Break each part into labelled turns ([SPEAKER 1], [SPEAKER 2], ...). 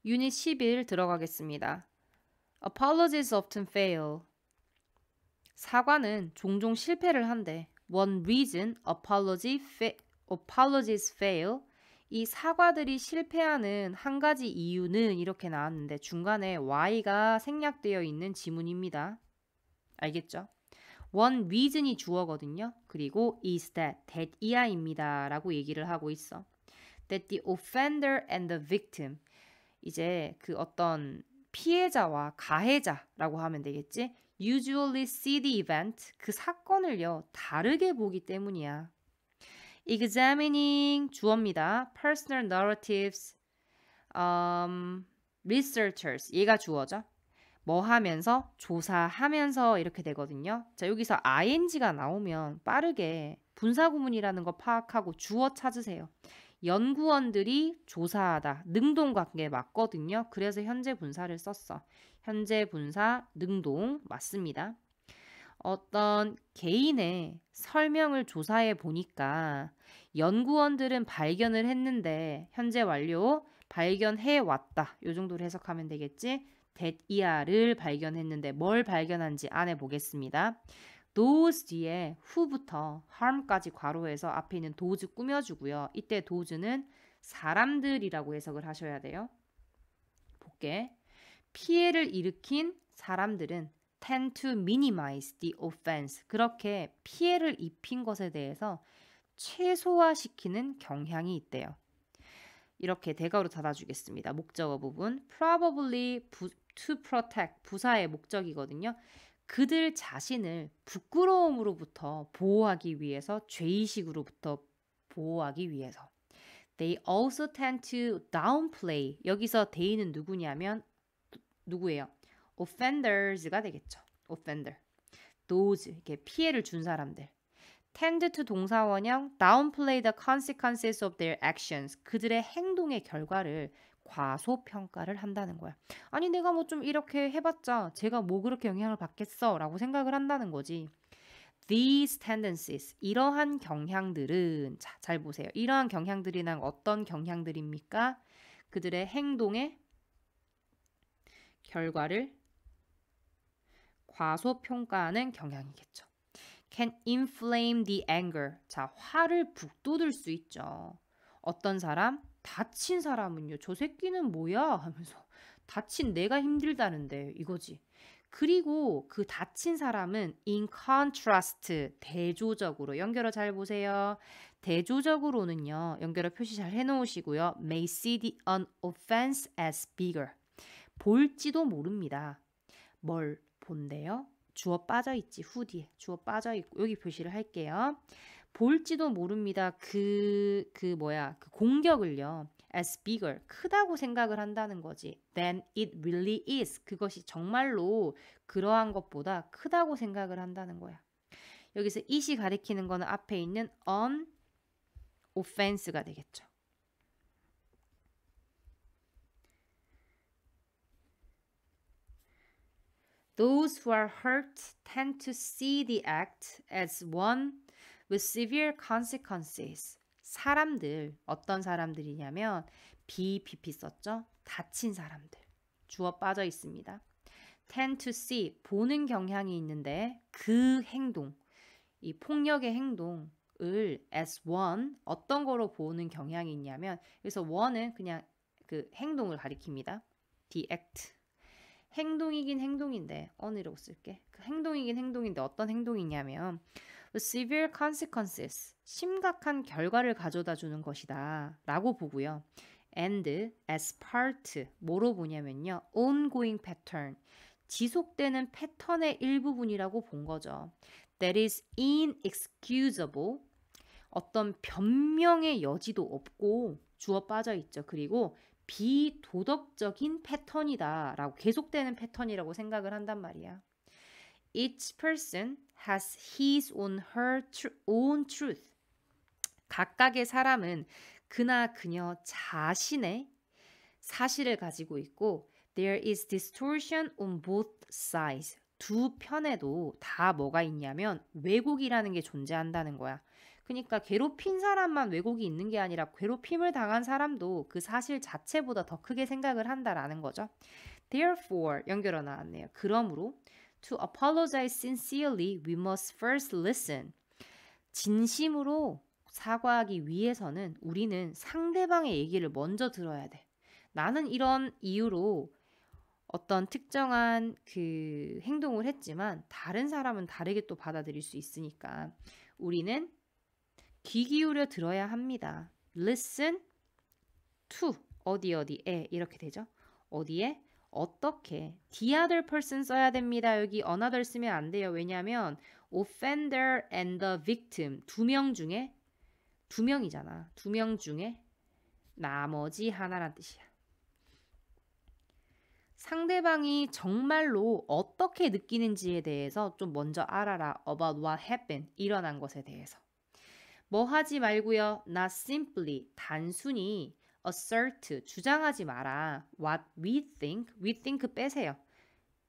[SPEAKER 1] 유닛 11 들어가겠습니다. Apologies often fail. 사과는 종종 실패를 한대. One reason apologies fail. 이 사과들이 실패하는 한 가지 이유는 이렇게 나왔는데 중간에 why가 생략되어 있는 지문입니다. 알겠죠? One reason이 주어거든요. 그리고 is that 이하입니다. 라고 얘기를 하고 있어. That the offender and the victim. 이제 그 어떤 피해자와 가해자라고 하면 되겠지? Usually see the event, 그 사건을요, 다르게 보기 때문이야. Examining 주어입니다. Personal narratives, researchers, 얘가 주어죠. 뭐 하면서, 조사하면서 이렇게 되거든요. 자, 여기서 ing가 나오면 빠르게 분사구문이라는 거 파악하고 주어 찾으세요. 연구원들이 조사하다. 능동관계 맞거든요. 그래서 현재 분사를 썼어. 현재 분사 능동 맞습니다. 어떤 개인의 설명을 조사해 보니까 연구원들은 발견을 했는데 현재 완료 발견해 왔다. 요 정도로 해석하면 되겠지? that 발견했는데 뭘 발견한지 안에 보겠습니다. those 뒤에 who부터 harm까지 괄호해서 앞에 있는 those 꾸며주고요. 이때 those는 사람들이라고 해석을 하셔야 돼요. 볼게. 피해를 일으킨 사람들은 tend to minimize the offense. 그렇게 피해를 입힌 것에 대해서 최소화시키는 경향이 있대요. 이렇게 대괄호 닫아주겠습니다. 목적어 부분. probably to protect 부사의 목적이거든요. 그들 자신을 부끄러움으로부터 보호하기 위해서 죄의식으로부터 보호하기 위해서 They also tend to downplay 여기서 they는 누구냐면 누구예요? offenders가 되겠죠. offender those 이렇게 피해를 준 사람들 tend to 동사원형 downplay the consequences of their actions 그들의 행동의 결과를 과소평가를 한다는 거야. 아니 내가 뭐 좀 이렇게 해봤자 제가 뭐 그렇게 영향을 받겠어 라고 생각을 한다는 거지. These tendencies 이러한 경향들은 자, 잘 보세요. 이러한 경향들이란 어떤 경향들입니까? 그들의 행동의 결과를 과소평가하는 경향이겠죠. Can inflame the anger. 자, 화를 북돋을 수 있죠. 어떤 사람? 다친 사람은요. 저 새끼는 뭐야? 하면서 다친 내가 힘들다는데 이거지. 그리고 그 다친 사람은 in contrast 대조적으로 연결어 잘 보세요. 대조적으로는요. 연결어 표시 잘 해놓으시고요. may see the offense as bigger. 볼지도 모릅니다. 뭘 본대요? 주어 빠져있지 후디에 주어 빠져있고 여기 표시를 할게요. 볼지도 모릅니다. 그 공격을요. as bigger 크다고 생각을 한다는 거지. than it really is 그것이 정말로 그러한 것보다 크다고 생각을 한다는 거야. 여기서 it이 가리키는 거는 앞에 있는 on offense가 되겠죠. Those who are hurt tend to see the act as one with severe consequences. 사람들, 어떤 사람들이냐면 BPP 썼죠? 다친 사람들. 주어 빠져 있습니다. tend to see, 보는 경향이 있는데 그 행동, 이 폭력의 행동을 as one, 어떤 거로 보는 경향이 있냐면 그래서 one은 그냥 그 행동을 가리킵니다. the act. 행동이긴 행동인데 on이라고 쓸게. 그 행동이긴 행동인데 어떤 행동이냐면 severe consequences 심각한 결과를 가져다 주는 것이다 라고 보고요. and as part 뭐로 보냐면요. ongoing pattern 지속되는 패턴의 일부분이라고 본 거죠. that is inexcusable 어떤 변명의 여지도 없고 주어 빠져 있죠. 그리고 비도덕적인 패턴이다 라고 계속되는 패턴이라고 생각을 한단 말이야. Each person has his own truth. 각각의 사람은 그나 그녀 자신의 사실을 가지고 있고 there is distortion on both sides. 두 편에도 다 뭐가 있냐면 왜곡이라는 게 존재한다는 거야. 그러니까 괴롭힌 사람만 왜곡이 있는 게 아니라 괴롭힘을 당한 사람도 그 사실 자체보다 더 크게 생각을 한다라는 거죠. Therefore 연결어 나왔네요. 그러므로 to apologize sincerely we must first listen. 진심으로 사과하기 위해서는 우리는 상대방의 얘기를 먼저 들어야 돼. 나는 이런 이유로 어떤 특정한 그 행동을 했지만 다른 사람은 다르게 또 받아들일 수 있으니까 우리는 귀 기울여 들어야 합니다. Listen to 어디에 이렇게 되죠. 어디에 어떻게 the other person 써야 됩니다. 여기 another 쓰면 안 돼요. 왜냐하면 offender and the victim 두 명 중에 두 명이잖아. 두 명 중에 나머지 하나란 뜻이야. 상대방이 정말로 어떻게 느끼는지에 대해서 좀 먼저 알아라. About what happened. 일어난 것에 대해서. 뭐 하지 말고요. Not simply. 단순히 assert. 주장하지 마라. What we think. We think 빼세요.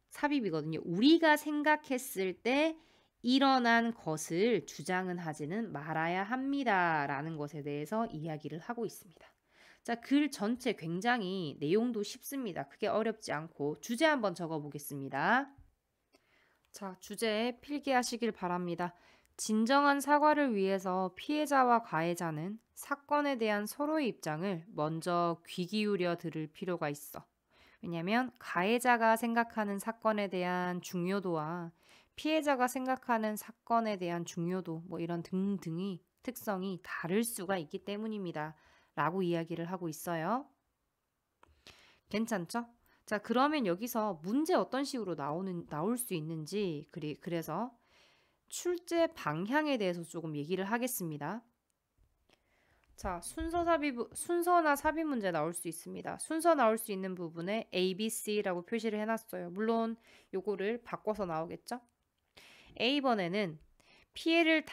[SPEAKER 1] 삽입이거든요. 우리가 생각했을 때 일어난 것을 주장은 하지는 말아야 합니다. 라는 것에 대해서 이야기를 하고 있습니다. 자, 글 전체 굉장히 내용도 쉽습니다. 크게 어렵지 않고 주제 한번 적어보겠습니다. 자, 주제에 필기하시길 바랍니다. 진정한 사과를 위해서 피해자와 가해자는 사건에 대한 서로의 입장을 먼저 귀 기울여 들을 필요가 있어. 왜냐하면 가해자가 생각하는 사건에 대한 중요도와 피해자가 생각하는 사건에 대한 중요도 뭐 이런 등등이 특성이 다를 수가 있기 때문입니다. 라고 이야기를 하고 있어요. 괜찮죠? 자, 그러면 여기서 문제 어떤 식으로 나올 수 있는지 그래서 출제 방향에 대해서 조금 얘기를 하겠습니다. 자, 순서나 삽입 문제 나올 수 있습니다. 순서 나올 수 있는 부분에 A, B, C라고 표시를 해놨어요. 물론 요거를 바꿔서 나오겠죠? A번에는 피해를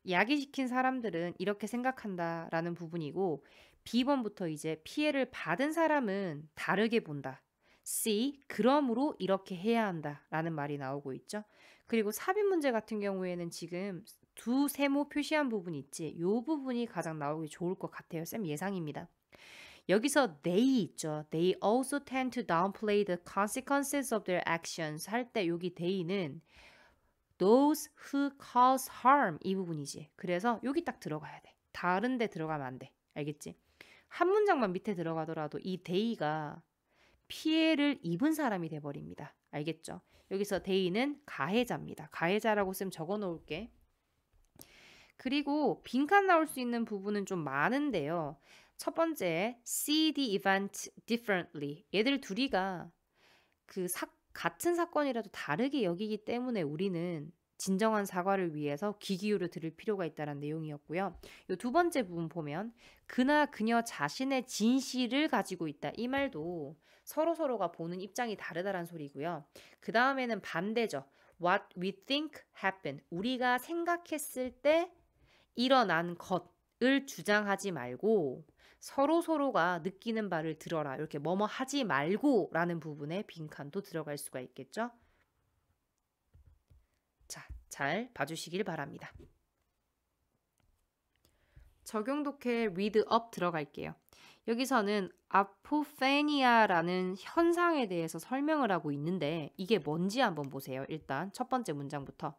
[SPEAKER 1] 야기시킨 사람들은 이렇게 생각한다라는 부분이고 B번부터 이제 피해를 받은 사람은 다르게 본다. C, 그러므로 이렇게 해야 한다라는 말이 나오고 있죠. 그리고 삽입 문제 같은 경우에는 지금 두 세모 표시한 부분 있지. 이 부분이 가장 나오기 좋을 것 같아요. 쌤 예상입니다. 여기서 they 있죠. They also tend to downplay the consequences of their actions 할 때 여기 they는 those who cause harm 이 부분이지. 그래서 여기 딱 들어가야 돼. 다른 데 들어가면 안 돼. 알겠지? 한 문장만 밑에 들어가더라도 이 they가 피해를 입은 사람이 돼버립니다. 알겠죠? 여기서 they는 가해자입니다. 가해자라고 쌤 적어 놓을게. 그리고 빈칸 나올 수 있는 부분은 좀 많은데요. 첫 번째, see the event differently. 얘들 둘이가 같은 사건이라도 다르게 여기기 때문에 우리는 진정한 사과를 위해서 귀 기울여 들을 필요가 있다는 내용이었고요. 이 두 번째 부분 보면 그나 그녀 자신의 진실을 가지고 있다. 이 말도 서로가 보는 입장이 다르다는 소리고요. 그 다음에는 반대죠. What we think happened. 우리가 생각했을 때 일어난 것을 주장하지 말고 서로가 느끼는 바를 들어라. 이렇게 뭐뭐 하지 말고 라는 부분에 빈칸도 들어갈 수가 있겠죠. 자, 잘 봐주시길 바랍니다. 적용 독해 read up 들어갈게요. 여기서는 아포페니아라는 현상에 대해서 설명을 하고 있는데 이게 뭔지 한번 보세요. 일단 첫 번째 문장부터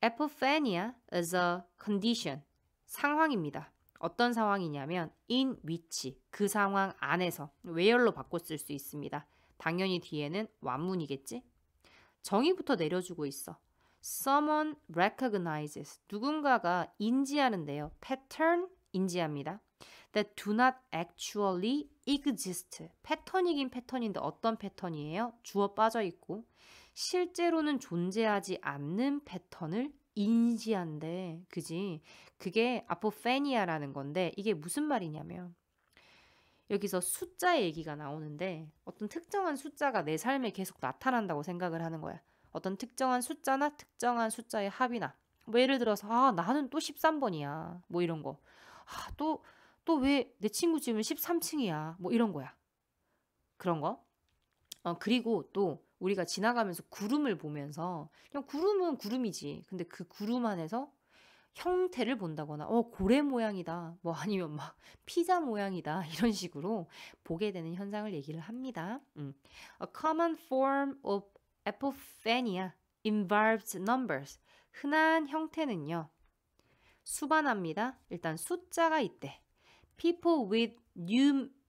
[SPEAKER 1] Apophenia is a condition, 상황입니다. 어떤 상황이냐면 in which, 그 상황 안에서 where로 바꿔 쓸 수 있습니다. 당연히 뒤에는 완문이겠지? 정의부터 내려주고 있어. Someone recognizes, 누군가가 인지하는데요. Pattern, 인지합니다. That do not actually exist. 패턴이긴 패턴인데 어떤 패턴이에요? 주어 빠져 있고 실제로는 존재하지 않는 패턴을 인지한대. 그지? 그게 아포페니아라는 건데 이게 무슨 말이냐면 여기서 숫자 얘기가 나오는데 어떤 특정한 숫자가 내 삶에 계속 나타난다고 생각을 하는 거야. 어떤 특정한 숫자나 특정한 숫자의 합이나 뭐 예를 들어서 나는 또 13번이야. 뭐 이런 거. 또 왜 내 친구 집은 13층이야. 뭐 이런 거야. 그런 거. 그리고 또 우리가 지나가면서 구름을 보면서 그냥 구름은 구름이지. 근데 그 구름 안에서 형태를 본다거나 고래 모양이다. 뭐 아니면 막 피자 모양이다. 이런 식으로 보게 되는 현상을 얘기를 합니다. A common form of epiphania involves numbers. 흔한 형태는요. 수반합니다. 일단 숫자가 있대. People with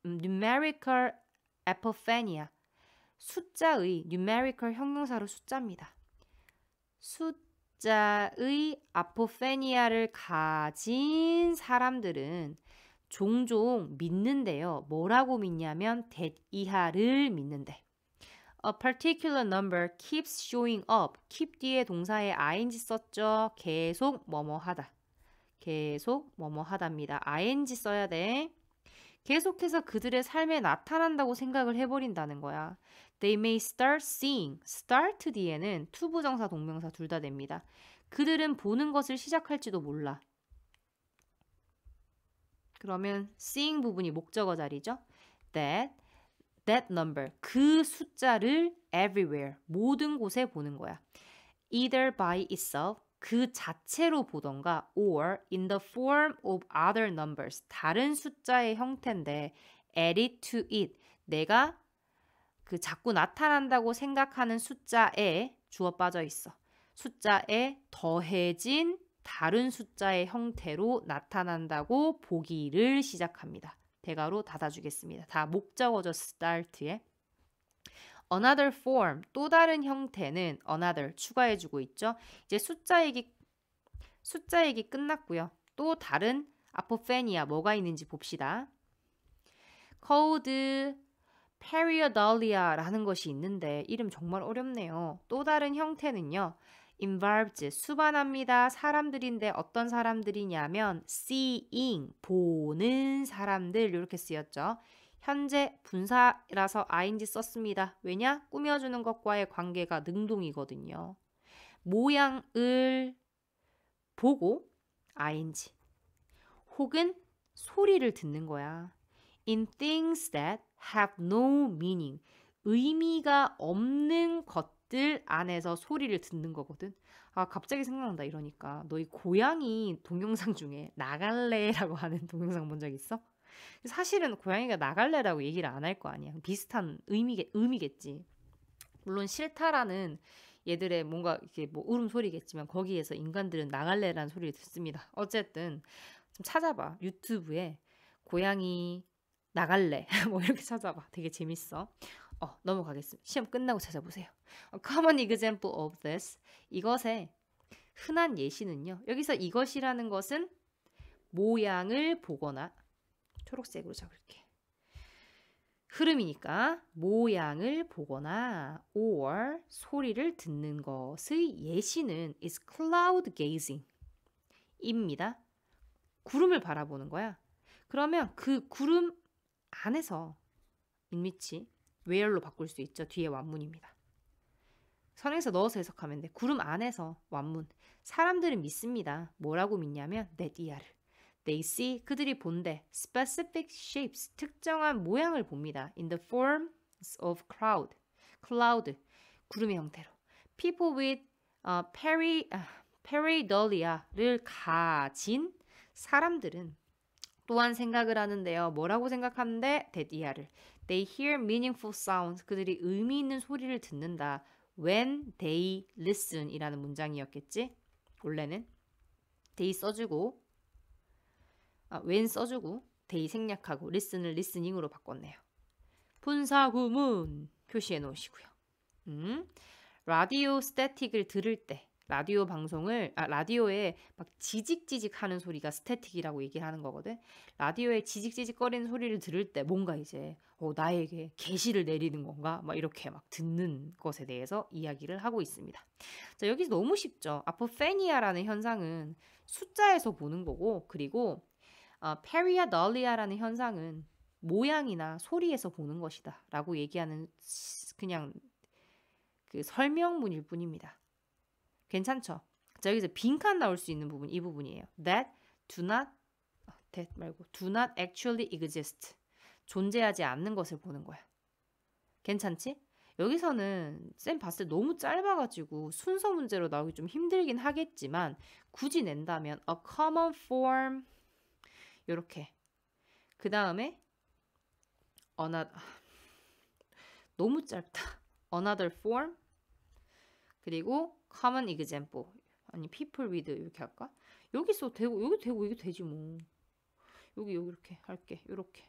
[SPEAKER 1] numerical epiphania. 숫자의 numerical 형용사로 숫자입니다. 숫자의 아포페니아를 가진 사람들은 종종 믿는데요. 뭐라고 믿냐면 that 이하를 믿는데. A particular number keeps showing up. keep 뒤에 동사에 ing 썼죠. 계속 뭐뭐하다. 계속 뭐뭐하답니다. ing 써야 돼. 계속해서 그들의 삶에 나타난다고 생각을 해버린다는 거야. They may start seeing. start 뒤에는 투부정사 동명사 둘 다 됩니다. 그들은 보는 것을 시작할지도 몰라. 그러면 seeing 부분이 목적어 자리죠. That number. 그 숫자를 everywhere. 모든 곳에 보는 거야. Either by itself. 그 자체로 보던가 or in the form of other numbers. 다른 숫자의 형태인데 added to it. 내가 그 자꾸 나타난다고 생각하는 숫자에 주어 빠져 있어. 숫자에 더해진 다른 숫자의 형태로 나타난다고 보기를 시작합니다. 대가로 닫아주겠습니다. 다 목적어죠. start에. Another form, 또 다른 형태는 another 추가해주고 있죠. 이제 숫자 얘기 끝났고요. 또 다른 아포페니아 뭐가 있는지 봅시다. called periodolia라는 것이 있는데 이름 정말 어렵네요. 또 다른 형태는요. involves 수반합니다. 사람들인데 어떤 사람들이냐면 seeing 보는 사람들 이렇게 쓰였죠. 현재 분사라서 ing 썼습니다. 왜냐? 꾸며주는 것과의 관계가 능동이거든요. 모양을 보고 ing 혹은 소리를 듣는 거야. In things that have no meaning 의미가 없는 것들 안에서 소리를 듣는 거거든. 아 갑자기 생각난다 이러니까 너희 고양이 동영상 중에 나갈래라고 하는 동영상 본 적 있어? 사실은 고양이가 나갈래라고 얘기를 안 할 거 아니야. 비슷한 의미겠지. 물론 싫다라는 얘들의 뭔가 이렇게 뭐 울음소리겠지만 거기에서 인간들은 나갈래라는 소리를 듣습니다. 어쨌든 좀 찾아봐. 유튜브에 고양이 나갈래 뭐 이렇게 찾아봐. 되게 재밌어. 넘어가겠습니다. 시험 끝나고 찾아보세요. A common example of this. 이것의 흔한 예시는요. 여기서 이것이라는 것은 모양을 보거나 초록색으로 적을게. 흐름이니까 모양을 보거나 or 소리를 듣는 것의 예시는 is cloud gazing 입니다. 구름을 바라보는 거야. 그러면 그 구름 안에서 인미치 where로 바꿀 수 있죠. 뒤에 완문입니다. 선행사 넣어서 해석하면 돼. 구름 안에서 완문. 사람들은 믿습니다. 뭐라고 믿냐면 that 이하를. They see 그들이 본대 specific shapes 특정한 모양을 봅니다. In the forms of cloud 구름의 형태로. People with pareidolia를 가진 사람들은 또한 생각을 하는데요. 뭐라고 생각하는데 that 이하를. They hear meaningful sounds 그들이 의미 있는 소리를 듣는다. When they listen 이라는 문장이었겠지. 원래는 they 써주고 when 써주고 they 생략하고 listen을 listening으로 바꿨네요. 분사구문 표시해 놓으시고요. 라디오 스태틱을 들을 때 라디오 방송을 라디오에 막 지직지직 하는 소리가 스태틱이라고 얘기를 하는 거거든. 라디오에 지직지직거리는 소리를 들을 때 뭔가 이제 나에게 계시를 내리는 건가 막 이렇게 막 듣는 것에 대해서 이야기를 하고 있습니다. 자, 여기서 너무 쉽죠. 아포페니아라는 현상은 숫자에서 보는 거고 그리고 페리아덜리아라는 현상은 모양이나 소리에서 보는 것이다 라고 얘기하는 그냥 그 설명문일 뿐입니다. 괜찮죠? 자, 여기서 빈칸 나올 수 있는 부분 이 부분이에요. That do not actually exist. 존재하지 않는 것을 보는 거야. 괜찮지? 여기서는 쌤 봤을 때 너무 짧아가지고 순서 문제로 나오기 좀 힘들긴 하겠지만 굳이 낸다면 a common form 요렇게 그 다음에 another 너무 짧다. another form 그리고 common example 아니 people with 이렇게 할까? 여기 써 되고 여기 되고 이게 되지 뭐. 여기 이렇게 할게. 요렇게.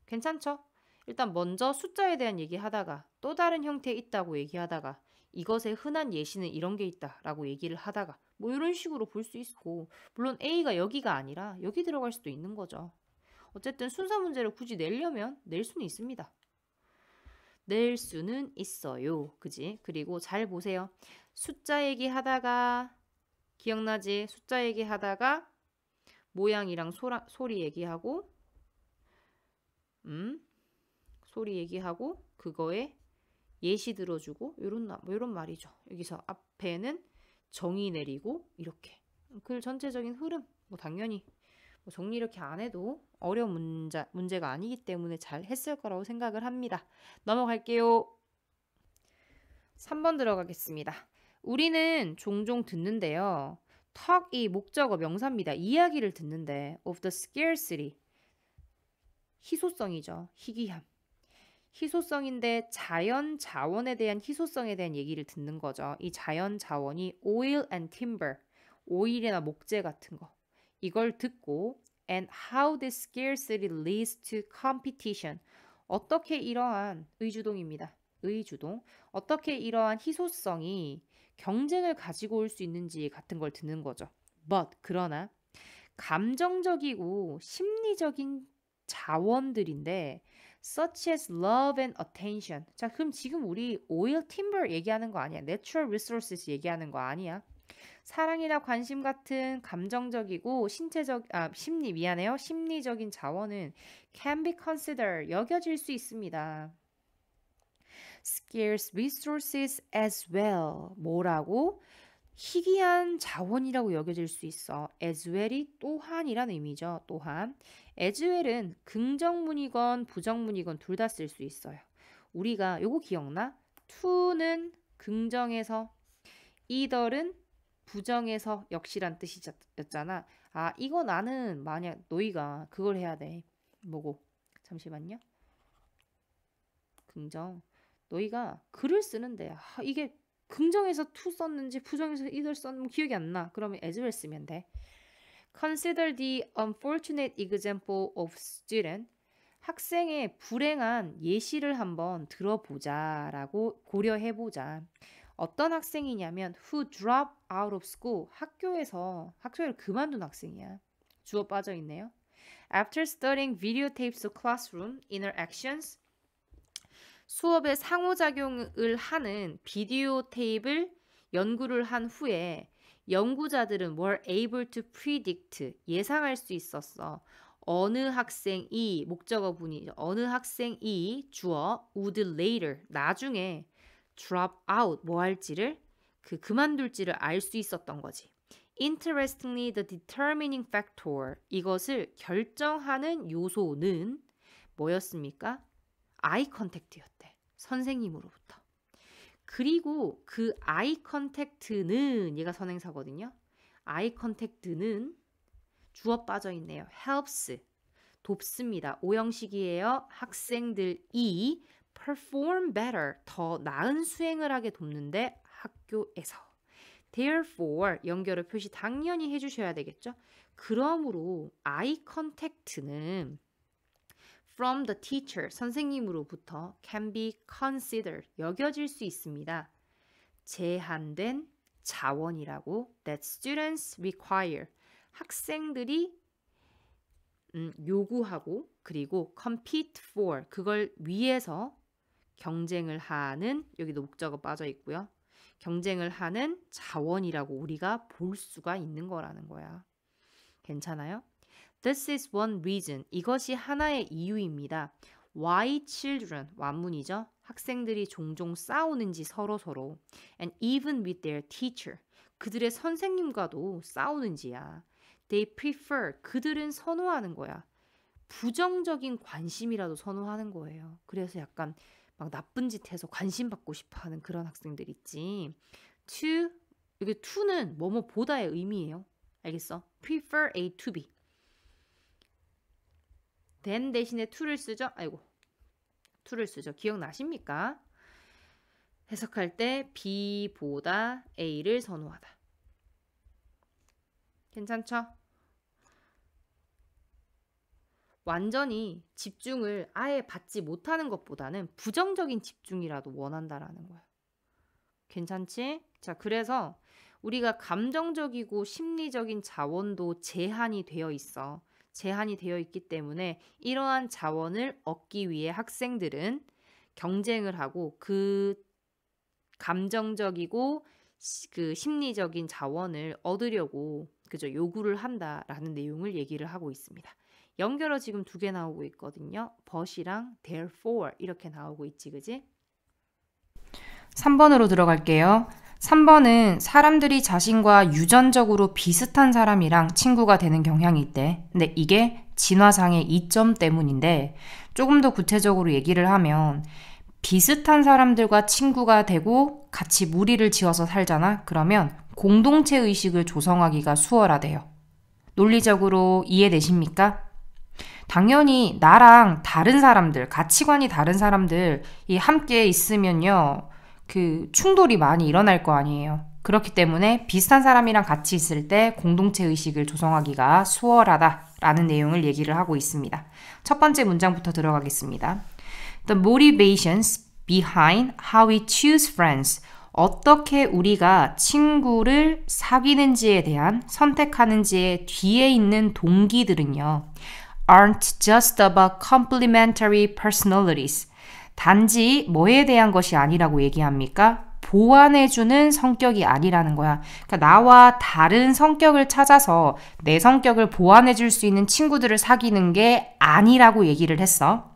[SPEAKER 1] 괜찮죠? 일단 먼저 숫자에 대한 얘기하다가 또 다른 형태에 있다고 얘기하다가 이것의 흔한 예시는 이런 게 있다라고 얘기를 하다가 뭐 이런 식으로 볼 수 있고 물론 A가 여기가 아니라 여기 들어갈 수도 있는 거죠. 어쨌든 순서 문제를 굳이 내려면 낼 수는 있습니다. 낼 수는 있어요. 그지? 그리고 잘 보세요. 숫자 얘기하다가 기억나지? 숫자 얘기하다가 모양이랑 소리 얘기하고 소리 얘기하고 그거에 예시 들어주고 요런 말이죠. 여기서 앞에는 정의 내리고 이렇게 글 전체적인 흐름 뭐 당연히 뭐 정리 이렇게 안 해도 어려운 문제가 아니기 때문에 잘 했을 거라고 생각을 합니다. 넘어갈게요. 3번 들어가겠습니다. 우리는 종종 듣는데요. talk이 목적어 명사입니다. 이야기를 듣는데 of the scarcity 희소성이죠. 희귀함. 희소성인데 자연 자원에 대한 희소성에 대한 얘기를 듣는 거죠. 이 자연 자원이 oil and timber, 오일이나 목재 같은 거. 이걸 듣고 and how this scarcity leads to competition. 어떻게 이러한 의주동입니다. 의주동. 어떻게 이러한 희소성이 경쟁을 가지고 올 수 있는지 같은 걸 듣는 거죠. But 그러나 감정적이고 심리적인 자원들인데 such as love and attention. 자, 그럼 지금 우리 oil, timber 얘기하는 거 아니야. natural resources 얘기하는 거 아니야. 사랑이나 관심 같은 감정적이고 심리적인 자원은 can be considered 여겨질 수 있습니다. scarce resources as well. 뭐라고? 희귀한 자원이라고 여겨질 수 있어. as well이 또한이라는 의미죠. 또한. as well은 긍정문이건 부정문이건 둘 다 쓸 수 있어요. 우리가 요거 기억나? to는 긍정에서 either은 부정에서 역시란 뜻이었잖아. 아, 이거 나는 만약 너희가 그걸 해야 돼. 뭐고? 잠시만요. 긍정. 너희가 글을 쓰는데 이게 긍정에서 to 썼는지 부정에서 either 썼는지 기억이 안 나. 그러면 as well 쓰면 돼. Consider the unfortunate example of student. 학생의 불행한 예시를 한번 들어보자 라고 고려해보자. 어떤 학생이냐면 who drop out of school. 학교를 그만둔 학생이야. 주어 빠져 있네요. After studying videotapes of classroom interactions. 수업에 상호작용을 하는 비디오 테이프를 연구를 한 후에 연구자들은 were able to predict 예상할 수 있었어. 어느 학생이 목적어분이죠. 어느 학생이 주어 would later 나중에 drop out 뭐 할지를 그만둘지를 알 수 있었던 거지. Interestingly, the determining factor 이것을 결정하는 요소는 뭐였습니까? 아이 컨택트였대. 선생님으로부터. 그리고 그 아이 컨택트는 얘가 선행사거든요. 아이 컨택트는 주어 빠져 있네요. helps 돕습니다. 오형식이에요. 학생들이 perform better 더 나은 수행을 하게 돕는데 학교에서. therefore 연결의 표시 당연히 해주셔야 되겠죠. 그러므로 아이 컨택트는 from the teacher, 선생님으로부터 can be considered, 여겨질 수 있습니다. 제한된 자원이라고 that students require, 학생들이 요구하고 그리고 compete for, 그걸 위해서 경쟁을 하는, 여기도 목적어 빠져 있고요. 경쟁을 하는 자원이라고 우리가 볼 수가 있는 거라는 거야. 괜찮아요? This is one reason. 이것이 하나의 이유입니다. Why children, 완문이죠. 학생들이 종종 싸우는지 서로 and even with their teacher. 그들의 선생님과도 싸우는지야. They prefer. 그들은 선호하는 거야. 부정적인 관심이라도 선호하는 거예요. 그래서 약간 막 나쁜 짓 해서 관심 받고 싶어 하는 그런 학생들 있지. to, 여기 to는 뭐뭐보다의 의미예요. 알겠어? prefer A to B. than 대신에 to를 쓰죠? 아이고, to를 쓰죠. 기억나십니까? 해석할 때 B보다 A를 선호하다. 괜찮죠? 완전히 집중을 아예 받지 못하는 것보다는 부정적인 집중이라도 원한다라는 거예요. 괜찮지? 자, 그래서 우리가 감정적이고 심리적인 자원도 제한이 되어 있어. 제한이 되어 있기 때문에 이러한 자원을 얻기 위해 학생들은 경쟁을 하고 그 감정적이고 그 심리적인 자원을 얻으려고 그죠? 요구를 한다라는 내용을 얘기를 하고 있습니다. 연결어 지금 2개 나오고 있거든요. but이랑 therefore 이렇게 나오고 있지, 그지? 3번으로 들어갈게요. 3번은 사람들이 자신과 유전적으로 비슷한 사람이랑 친구가 되는 경향이 있대. 근데 이게 진화상의 이점 때문인데 조금 더 구체적으로 얘기를 하면 비슷한 사람들과 친구가 되고 같이 무리를 지어서 살잖아. 그러면 공동체 의식을 조성하기가 수월하대요. 논리적으로 이해되십니까? 당연히 나랑 다른 사람들, 가치관이 다른 사람들이 함께 있으면요. 그 충돌이 많이 일어날 거 아니에요. 그렇기 때문에 비슷한 사람이랑 같이 있을 때 공동체 의식을 조성하기가 수월하다라는 내용을 얘기를 하고 있습니다. 첫 번째 문장부터 들어가겠습니다. The motivations behind how we choose friends. 어떻게 우리가 친구를 사귀는지에 대한 선택하는지의 뒤에 있는 동기들은요. aren't just about complementary personalities. 단지 뭐에 대한 것이 아니라고 얘기합니까? 보완해주는 성격이 아니라는 거야. 그러니까 나와 다른 성격을 찾아서 내 성격을 보완해줄 수 있는 친구들을 사귀는 게 아니라고 얘기를 했어.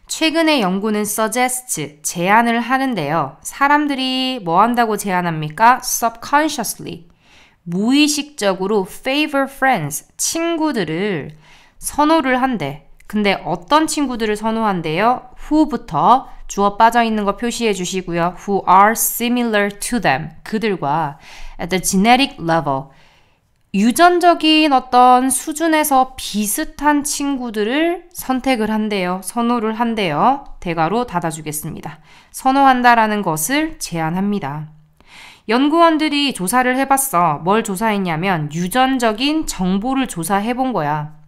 [SPEAKER 1] 최근의 연구는 suggests, 제안을 하는데요. 사람들이 뭐 한다고 제안합니까? subconsciously, 무의식적으로 favor friends, 친구들을 선호를 한대. 근데 어떤 친구들을 선호한대요? who부터 주어 빠져있는 거 표시해 주시고요. who are similar to them, 그들과 at the genetic level, 유전적인 어떤 수준에서 비슷한 친구들을 선택을 한대요. 선호를 한대요. 대괄호 닫아주겠습니다. 선호한다라는 것을 제안합니다. 연구원들이 조사를 해봤어. 뭘 조사했냐면 유전적인 정보를 조사해본 거야.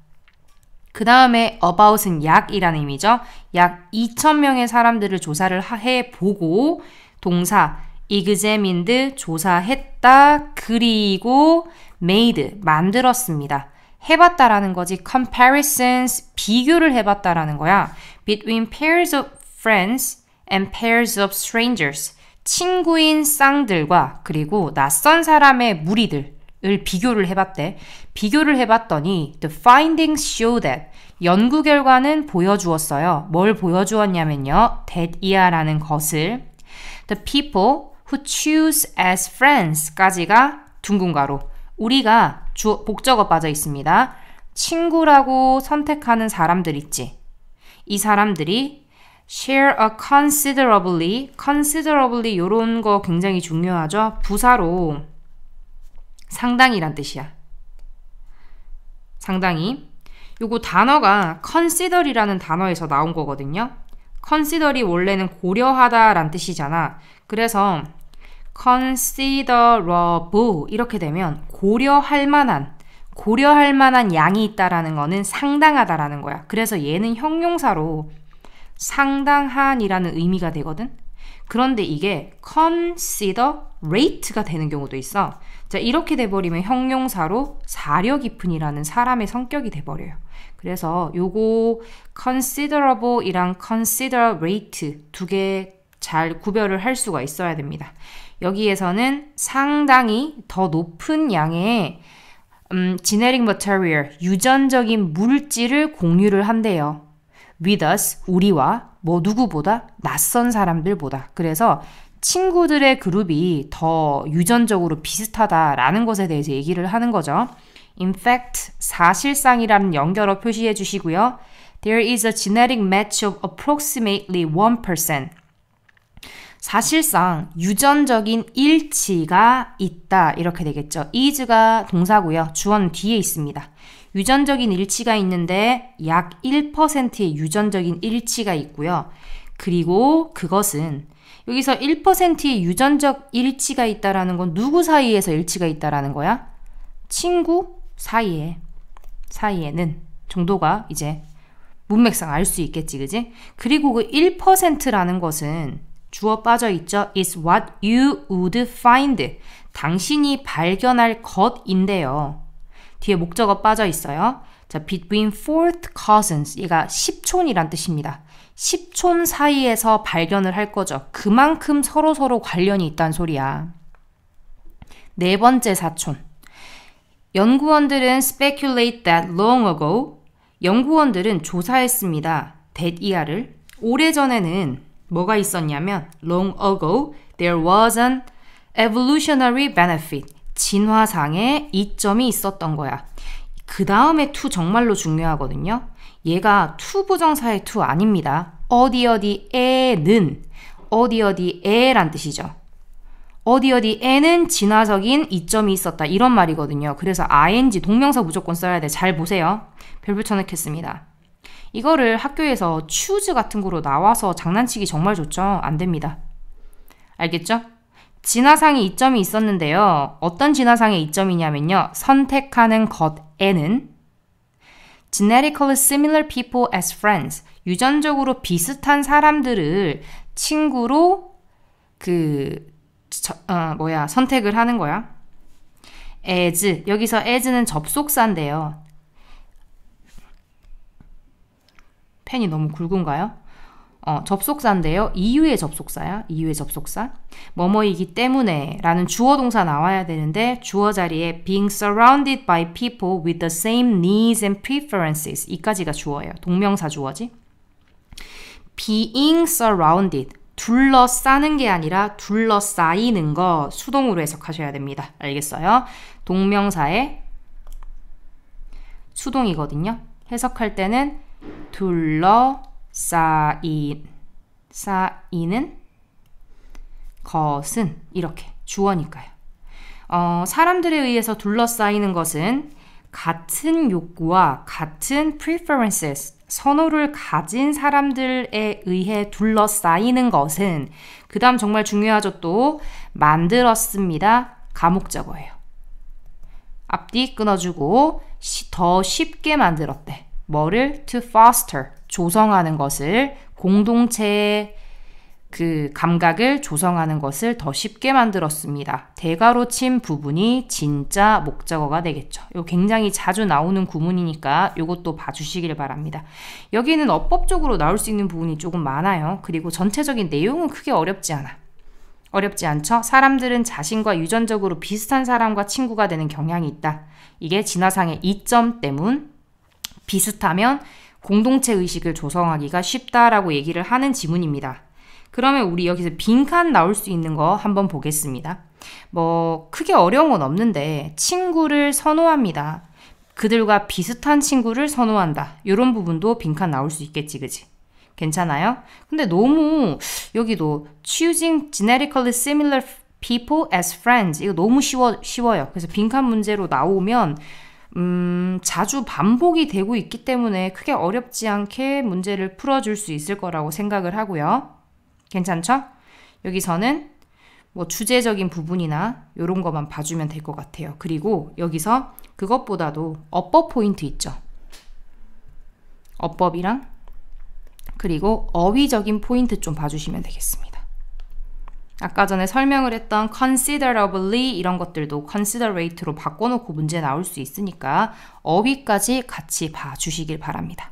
[SPEAKER 1] 그 다음에 about은 약이라는 의미죠. 약 2,000명의 사람들을 조사를 해보고 동사 examined, 조사했다, 그리고 made, 만들었습니다. 해봤다라는 거지. comparisons, 비교를 해봤다라는 거야. between pairs of friends and pairs of strangers. 친구인 쌍들과 그리고 낯선 사람의 무리들을 비교를 해봤대. 비교를 해봤더니 the findings show that, 연구 결과는 보여주었어요. 뭘 보여주었냐면요. that이야라는 것을 the people who choose as friends까지가 둥근 가로. 우리가 복적어 빠져 있습니다. 친구라고 선택하는 사람들 있지. 이 사람들이 share a considerably 요런 거 굉장히 중요하죠. 부사로 상당히란 뜻이야. 상당히. 요거 단어가 consider이라는 단어에서 나온 거거든요. consider이 원래는 고려하다란 뜻이잖아. 그래서 considerable 이렇게 되면 고려할 만한 양이 있다라는 거는 상당하다라는 거야. 그래서 얘는 형용사로 상당한이라는 의미가 되거든. 그런데 이게 considerate가 되는 경우도 있어. 자, 이렇게 돼버리면 형용사로 사려 깊은이라는 사람의 성격이 돼버려요. 그래서 요거 considerable이랑 considerate 두 개 잘 구별을 할 수가 있어야 됩니다. 여기에서는 상당히 더 높은 양의 genetic material, 유전적인 물질을 공유를 한대요. with us, 우리와 뭐 누구보다 낯선 사람들보다. 그래서 친구들의 그룹이 더 유전적으로 비슷하다라는 것에 대해서 얘기를 하는 거죠. In fact, 사실상이라는 연결어 표시해 주시고요. There is a genetic match of approximately 1%. 사실상 유전적인 일치가 있다. 이렇게 되겠죠. is가 동사고요. 주어는 뒤에 있습니다. 유전적인 일치가 있는데 약 1%의 유전적인 일치가 있고요. 그리고 그것은 여기서 1%의 유전적 일치가 있다라는 건 누구 사이에서 일치가 있다라는 거야? 친구 사이에는 정도가 이제 문맥상 알 수 있겠지, 그지? 그리고 그 1%라는 것은 주어 빠져 있죠. is what you would find. 당신이 발견할 것인데요. 뒤에 목적어 빠져 있어요. 자, between fourth cousins. 얘가 십촌이란 뜻입니다. 십촌 사이에서 발견을 할 거죠. 그만큼 서로 관련이 있다는 소리야. 네 번째 사촌. 연구원들은 speculate that long ago. 연구원들은 조사했습니다. that 이하를. 오래전에는 뭐가 있었냐면 long ago there was an evolutionary benefit. 진화상의 이점이 있었던 거야. 그 다음에 to 정말로 중요하거든요. 얘가 to 부정사의 to 아닙니다. 어디에는 어디에란 뜻이죠. 어디에는 진화적인 이점이 있었다. 이런 말이거든요. 그래서 ing 동명사 무조건 써야 돼. 잘 보세요. 별 붙여넣겠습니다. 이거를 학교에서 choose 같은 거로 나와서 장난치기 정말 좋죠. 안 됩니다. 알겠죠? 진화상의 이점이 있었는데요. 어떤 진화상의 이점이냐면요. 선택하는 것에는 genetically similar people as friends. 유전적으로 비슷한 사람들을 친구로 선택을 하는 거야. as. 여기서 as는 접속사인데요. 펜이 너무 굵은가요? 접속사인데요. 이유의 접속사야. 이유의 접속사. 뭐뭐이기 때문에 라는 주어 동사 나와야 되는데 주어 자리에 being surrounded by people with the same needs and preferences. 이까지가 주어예요. 동명사 주어지. being surrounded. 둘러싸는 게 아니라 둘러싸이는 거 수동으로 해석하셔야 됩니다. 알겠어요? 동명사의 수동이거든요. 해석할 때는 둘러싸이는 것은 이렇게 주어니까요. 사람들에 의해서 둘러싸이는 것은 같은 욕구와 같은 preferences, 선호를 가진 사람들에 의해 둘러싸이는 것은 그 다음 정말 중요하죠. 또 만들었습니다. 가목적어예요. 앞뒤 끊어주고 더 쉽게 만들었대. 뭐를? to foster, 조성하는 것을, 공동체의 그 감각을 조성하는 것을 더 쉽게 만들었습니다. 대가로 친 부분이 진짜 목적어가 되겠죠. 이거 굉장히 자주 나오는 구문이니까 이것도 봐주시길 바랍니다. 여기는 어법적으로 나올 수 있는 부분이 조금 많아요. 그리고 전체적인 내용은 크게 어렵지 않아. 어렵지 않죠? 사람들은 자신과 유전적으로 비슷한 사람과 친구가 되는 경향이 있다. 이게 진화상의 이점 때문. 비슷하면 공동체 의식을 조성하기가 쉽다라고 얘기를 하는 지문입니다. 그러면 우리 여기서 빈칸 나올 수 있는 거 한번 보겠습니다. 뭐 크게 어려운 건 없는데 친구를 선호합니다. 그들과 비슷한 친구를 선호한다. 이런 부분도 빈칸 나올 수 있겠지, 그지? 괜찮아요? 근데 너무 여기도 choosing genetically similar people as friends 이거 너무 쉬워요. 그래서 빈칸 문제로 나오면 자주 반복이 되고 있기 때문에 크게 어렵지 않게 문제를 풀어줄 수 있을 거라고 생각을 하고요. 괜찮죠? 여기서는 뭐 주제적인 부분이나 이런 것만 봐주면 될 것 같아요. 그리고 여기서 그것보다도 어법 포인트 있죠. 어법이랑 그리고 어휘적인 포인트 좀 봐주시면 되겠습니다. 아까 전에 설명을 했던 considerably 이런 것들도 considerate로 바꿔놓고 문제 나올 수 있으니까 어휘까지 같이 봐주시길 바랍니다.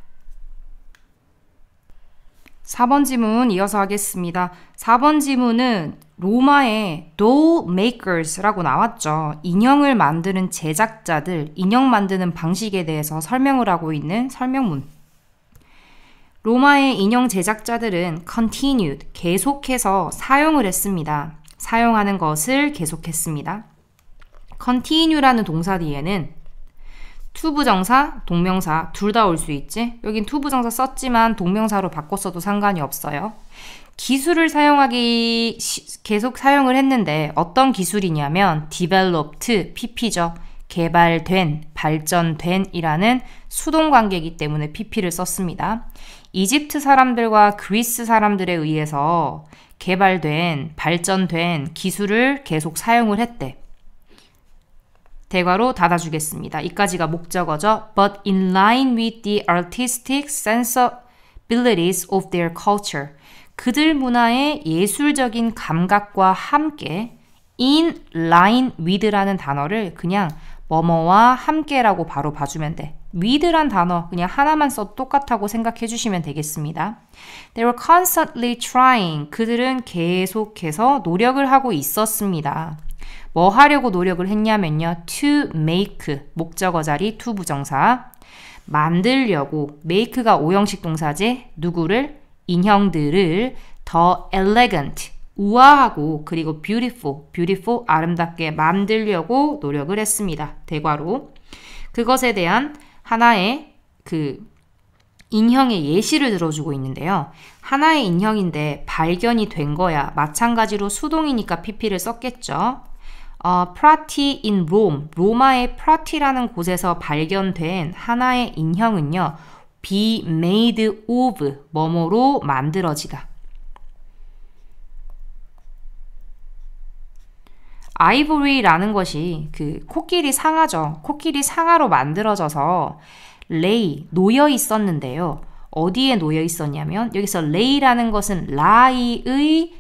[SPEAKER 1] 4번 지문 이어서 하겠습니다. 4번 지문은 로마의 doll makers라고 나왔죠. 인형을 만드는 제작자들, 인형 만드는 방식에 대해서 설명을 하고 있는 설명문. 로마의 인형 제작자들은 continued, 계속해서 사용을 했습니다. 사용하는 것을 계속했습니다. continue라는 동사 뒤에는 투부정사, 동명사 둘 다 올 수 있지? 여긴 투부정사 썼지만 동명사로 바꿨어도 상관이 없어요. 기술을 계속 사용을 했는데 어떤 기술이냐면 developed, pp죠. 개발된, 발전된 이라는 수동관계이기 때문에 pp를 썼습니다. 이집트 사람들과 그리스 사람들에 의해서 개발된, 발전된 기술을 계속 사용을 했대. 대괄호 닫아주겠습니다. 이까지가 목적어죠. But in line with the artistic sensibilities of their culture. 그들 문화의 예술적인 감각과 함께 in line with라는 단어를 그냥 뭐뭐와 함께라고 바로 봐주면 돼. with란 단어 그냥 하나만 써도 똑같다고 생각해 주시면 되겠습니다. They were constantly trying. 그들은 계속해서 노력을 하고 있었습니다. 뭐 하려고 노력을 했냐면요. to make, 목적어 자리 to 부정사. 만들려고, make가 오형식 동사지. 누구를? 인형들을 더 elegant, 우아하고 그리고 beautiful, 아름답게 만들려고 노력을 했습니다. 대괄호. 그것에 대한 하나의 인형의 예시를 들어주고 있는데요. 하나의 인형인데 발견이 된 거야. 마찬가지로 수동이니까 pp를 썼겠죠. Prati in Rome, 로마의 프라티라는 곳에서 발견된 하나의 인형은요. be made of, 뭐뭐로 만들어지다. 아이보리라는 것이 코끼리 상아죠. 코끼리 상아로 만들어져서 놓여 있었는데요. 어디에 놓여 있었냐면 여기서 lay라는 것은 lie의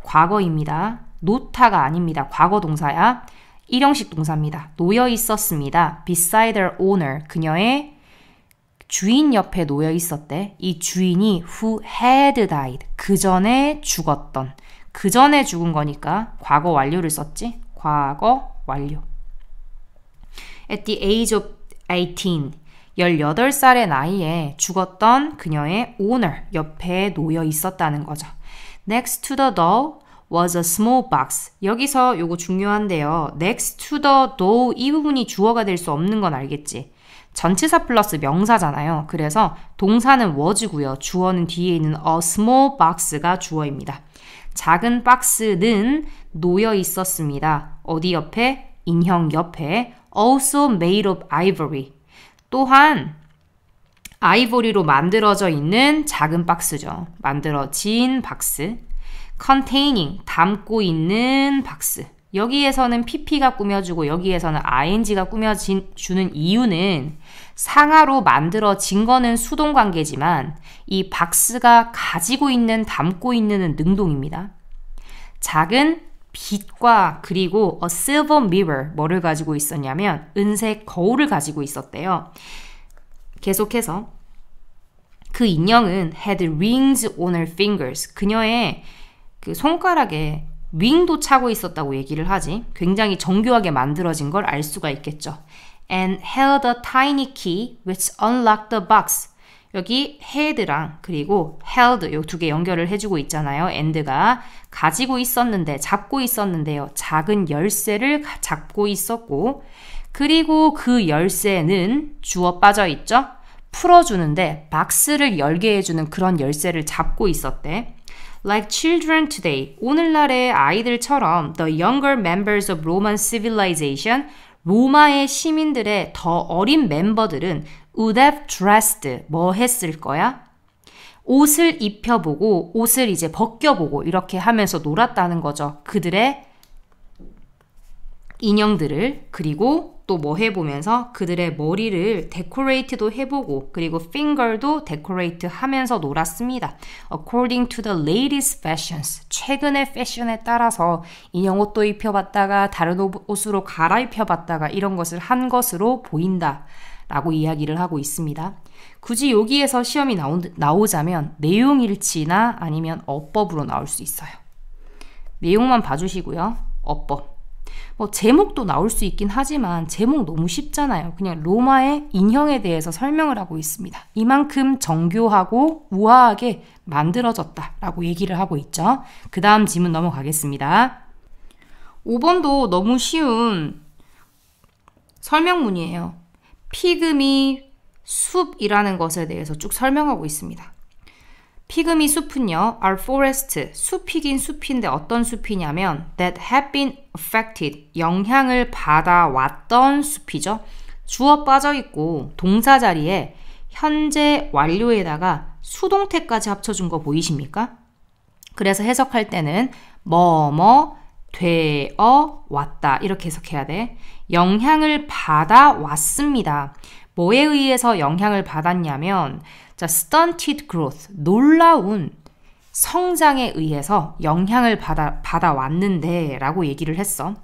[SPEAKER 1] 과거입니다. 놓다가 아닙니다. 과거 동사야. 일형식 동사입니다. 놓여 있었습니다. beside their owner, 그녀의 주인 옆에 놓여 있었대. 이 주인이 who had died, 그 전에 죽었던, 그 전에 죽은 거니까 과거 완료를 썼지. 과거 완료. At the age of 18, 18살의 나이에 죽었던 그녀의 owner, 옆에 놓여 있었다는 거죠. Next to the doll was a small box. 여기서 요거 중요한데요. Next to the doll, 이 부분이 주어가 될 수 없는 건 알겠지? 전치사 플러스 명사잖아요. 그래서 동사는 was고요. 주어는 뒤에 있는 a small box가 주어입니다. 작은 박스는 놓여 있었습니다. 어디 옆에? 인형 옆에. Also made of ivory. 또한 아이보리로 만들어져 있는 작은 박스죠. 만들어진 박스. containing, 담고 있는 박스. 여기에서는 pp가 꾸며주고 여기에서는 ing가 꾸며주는 이유는 상하로 만들어진 거는 수동관계지만 이 박스가 가지고 있는, 담고 있는 능동입니다. 작은 빛과 그리고 a silver mirror, 뭐를 가지고 있었냐면 은색 거울을 가지고 있었대요. 계속해서 그 인형은 had rings on her fingers. 그녀의 손가락에 윙도 차고 있었다고 얘기를 하지. 굉장히 정교하게 만들어진 걸 알 수가 있겠죠. And held a tiny key which unlocked the box. 여기 had랑 그리고 held 요 두 개 연결을 해주고 있잖아요. and가 가지고 있었는데, 잡고 있었는데요. 작은 열쇠를 잡고 있었고, 그리고 그 열쇠는 주어 빠져있죠. 풀어주는데 박스를 열게 해주는 그런 열쇠를 잡고 있었대. Like children today, 오늘날의 아이들처럼 the younger members of Roman civilization, 로마의 시민들의 더 어린 멤버들은 would have dressed, 뭐 했을 거야? 옷을 입혀보고, 옷을 이제 벗겨보고 이렇게 하면서 놀았다는 거죠. 그들의 인형들을. 그리고 또 뭐 해보면서 그들의 머리를 데코레이트도 해보고 그리고 finger도 데코레이트 하면서 놀았습니다. According to the latest fashions, 최근의 패션에 따라서 인형 옷도 입혀봤다가 다른 옷으로 갈아입혀봤다가 이런 것을 한 것으로 보인다 라고 이야기를 하고 있습니다. 굳이 여기에서 시험이 나오자면 내용일치나 아니면 어법으로 나올 수 있어요. 내용만 봐주시고요. 어법. 제목도 나올 수 있긴 하지만 제목 너무 쉽잖아요. 그냥 로마의 인형에 대해서 설명을 하고 있습니다. 이만큼 정교하고 우아하게 만들어졌다라고 얘기를 하고 있죠. 그 다음 지문 넘어가겠습니다. 5번도 너무 쉬운 설명문이에요. 피그미 숲이라는 것에 대해서 쭉 설명하고 있습니다. 피그미 숲은요, are forest, 숲이긴 숲인데 어떤 숲이냐면 that have been affected, 영향을 받아왔던 숲이죠. 주어 빠져있고 동사 자리에 현재 완료에다가 수동태까지 합쳐준 거 보이십니까? 그래서 해석할 때는 뭐뭐 되어 왔다 이렇게 해석해야 돼. 영향을 받아왔습니다. 뭐에 의해서 영향을 받았냐면 자, stunted growth, 놀라운 성장에 의해서 영향을 받아왔는데 라고 얘기를 했어.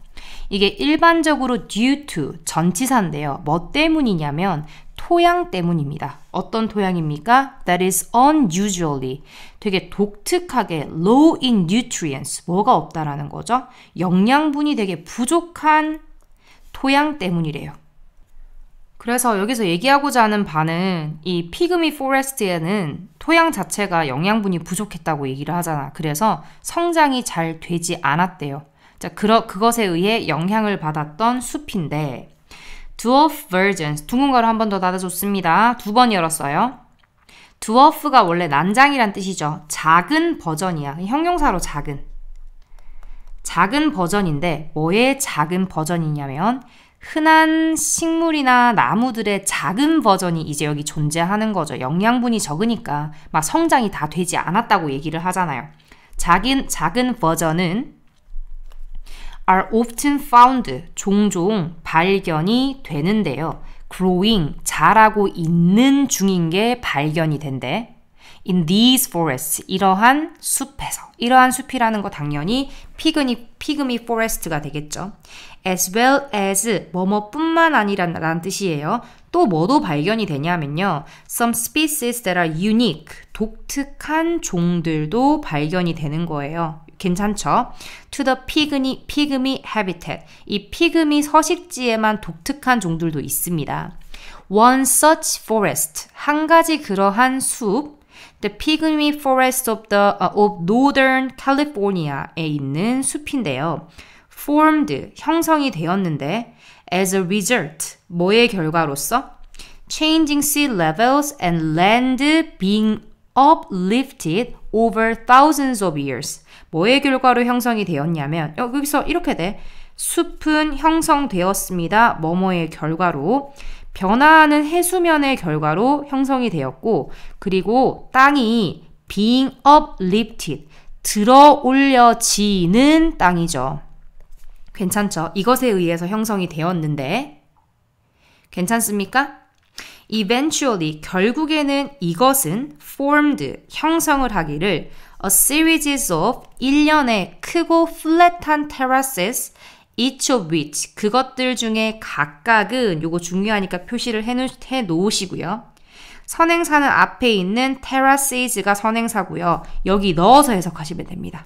[SPEAKER 1] 이게 일반적으로 due to 전치사인데요. 뭐 때문이냐면 토양 때문입니다. 어떤 토양입니까? That is unusually, 되게 독특하게 low in nutrients, 뭐가 없다라는 거죠. 영양분이 되게 부족한 토양 때문이래요. 그래서 여기서 얘기하고자 하는 바는 이 피그미 포레스트에는 토양 자체가 영양분이 부족했다고 얘기를 하잖아. 그래서 성장이 잘 되지 않았대요. 자, 그것에 의해 영향을 받았던 숲인데 dwarf versions, 둥근가로 한 번 더 닫아줬습니다. 2번 열었어요. dwarf가 원래 난장이란 뜻이죠. 작은 버전이야. 형용사로 작은. 작은 버전인데 뭐의 작은 버전이냐면 흔한 식물이나 나무들의 작은 버전이 이제 여기 존재하는 거죠. 영양분이 적으니까 막 성장이 다 되지 않았다고 얘기를 하잖아요. 작은 버전은 are often found, 종종 발견이 되는데요. growing, 자라고 있는 중인 게 발견이 된대. in these forests, 이러한 숲에서. 이러한 숲이라는 거 당연히 피그미 포레스트가 되겠죠. as well as, 뭐뭐뿐만 아니라는 뜻이에요. 또 뭐도 발견이 되냐면요. some species that are unique, 독특한 종들도 발견이 되는 거예요. 괜찮죠? to the pygmy habitat, 이 피그미 서식지에만 독특한 종들도 있습니다. one such forest, 한 가지 그러한 숲, the pygmy forest of Northern California에 있는 숲인데요. formed, 형성이 되었는데 as a result, 뭐의 결과로서? changing sea levels and land being uplifted over thousands of years. 뭐의 결과로 형성이 되었냐면 여기서 이렇게 돼. 숲은 형성되었습니다. 뭐뭐의 결과로. 변화하는 해수면의 결과로 형성이 되었고 그리고 땅이 being uplifted, 들어 올려지는 땅이죠. 괜찮죠? 이것에 의해서 형성이 되었는데 괜찮습니까? Eventually, 결국에는 이것은 formed, 형성을 하기를 a series of 일련의 크고 flat한 terraces, each of which, 그것들 중에 각각은, 요거 중요하니까 표시를 해 놓으시고요. 선행사는 앞에 있는 terraces가 선행사고요. 여기 넣어서 해석하시면 됩니다.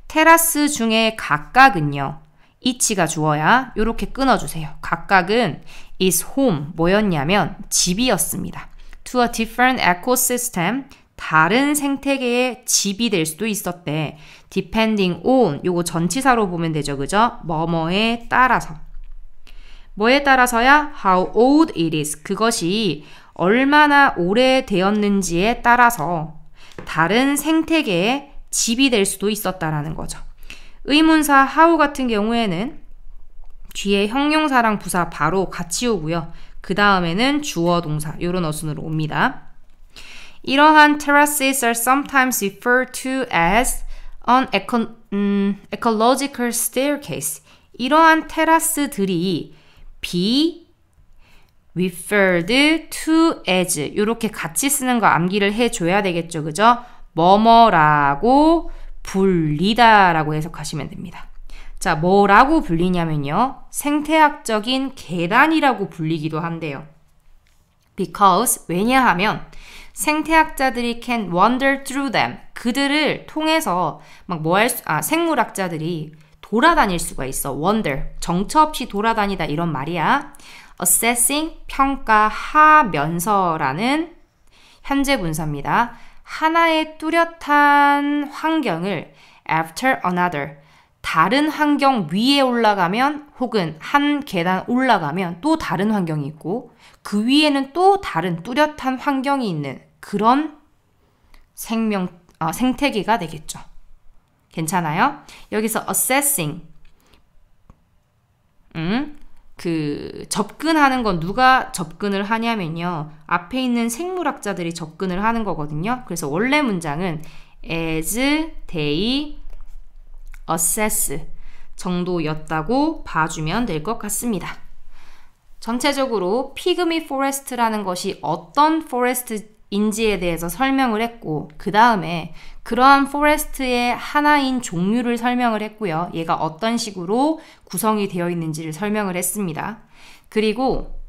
[SPEAKER 1] 테라스 중에 각각은요. each가 주어야 요렇게 끊어주세요. 각각은 is home, 뭐였냐면 집이었습니다. to a different ecosystem, 다른 생태계의 집이 될 수도 있었대. depending on, 요거 전치사로 보면 되죠. 그죠? 뭐뭐에 따라서. 뭐에 따라서야? how old it is, 그것이 얼마나 오래되었는지에 따라서 다른 생태계의 집이 될 수도 있었다라는 거죠. 의문사 how 같은 경우에는 뒤에 형용사랑 부사 바로 같이 오고요. 그 다음에는 주어 동사 이런 어순으로 옵니다. 이러한 terraces are sometimes referred to as an ecological staircase. 이러한 테라스들이 be referred to as 이렇게 같이 쓰는 거 암기를 해줘야 되겠죠. 그죠? 뭐뭐라고 불리다라고 해석하시면 됩니다. 자, 뭐라고 불리냐면요. 생태학적인 계단이라고 불리기도 한대요. Because, 왜냐하면 생태학자들이 can wander through them. 그들을 통해서 생물학자들이 돌아다닐 수가 있어. wander, 정처 없이 돌아다니다 이런 말이야. assessing, 평가하면서라는 현재 분사입니다. 하나의 뚜렷한 환경을 after another, 다른 환경 위에 올라가면 혹은 한 계단 올라가면 또 다른 환경이 있고 그 위에는 또 다른 뚜렷한 환경이 있는 그런 생태계가 되겠죠. 괜찮아요? 여기서 assessing 그 접근하는 건 누가 접근을 하냐면요. 앞에 있는 생물학자들이 접근을 하는 거거든요. 그래서 원래 문장은 as they assess 정도였다고 봐주면 될 것 같습니다. 전체적으로 피그미 포레스트라는 것이 어떤 포레스트인지에 대해서 설명을 했고 그 다음에 그러한 포레스트의 하나인 종류를 설명을 했고요. 얘가 어떤 식으로 구성이 되어 있는지를 설명을 했습니다. 그리고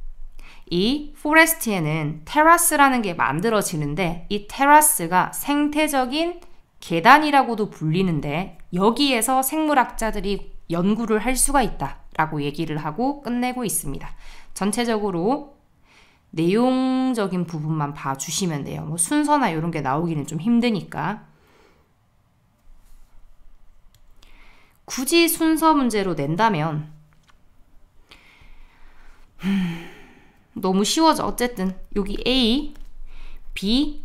[SPEAKER 1] 이 포레스트에는 테라스라는 게 만들어지는데 이 테라스가 생태적인 계단이라고도 불리는데 여기에서 생물학자들이 연구를 할 수가 있다라고 얘기를 하고 끝내고 있습니다. 전체적으로 내용적인 부분만 봐주시면 돼요. 뭐 순서나 이런 게 나오기는 좀 힘드니까. 굳이 순서 문제로 낸다면 너무 쉬워져. 어쨌든 여기 A, B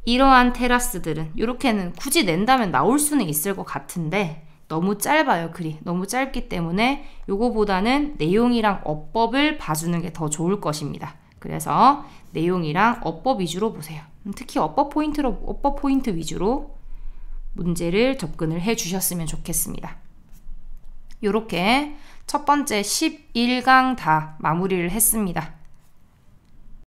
[SPEAKER 1] 이러한 테라스들은 이렇게는 굳이 낸다면 나올 수는 있을 것 같은데 너무 짧아요. 글이 너무 짧기 때문에 요거보다는 내용이랑 어법을 봐주는 게 더 좋을 것입니다. 그래서 내용이랑 어법 위주로 보세요. 특히 어법 포인트 위주로 문제를 접근을 해 주셨으면 좋겠습니다. 요렇게 첫 번째 11강 다 마무리를 했습니다.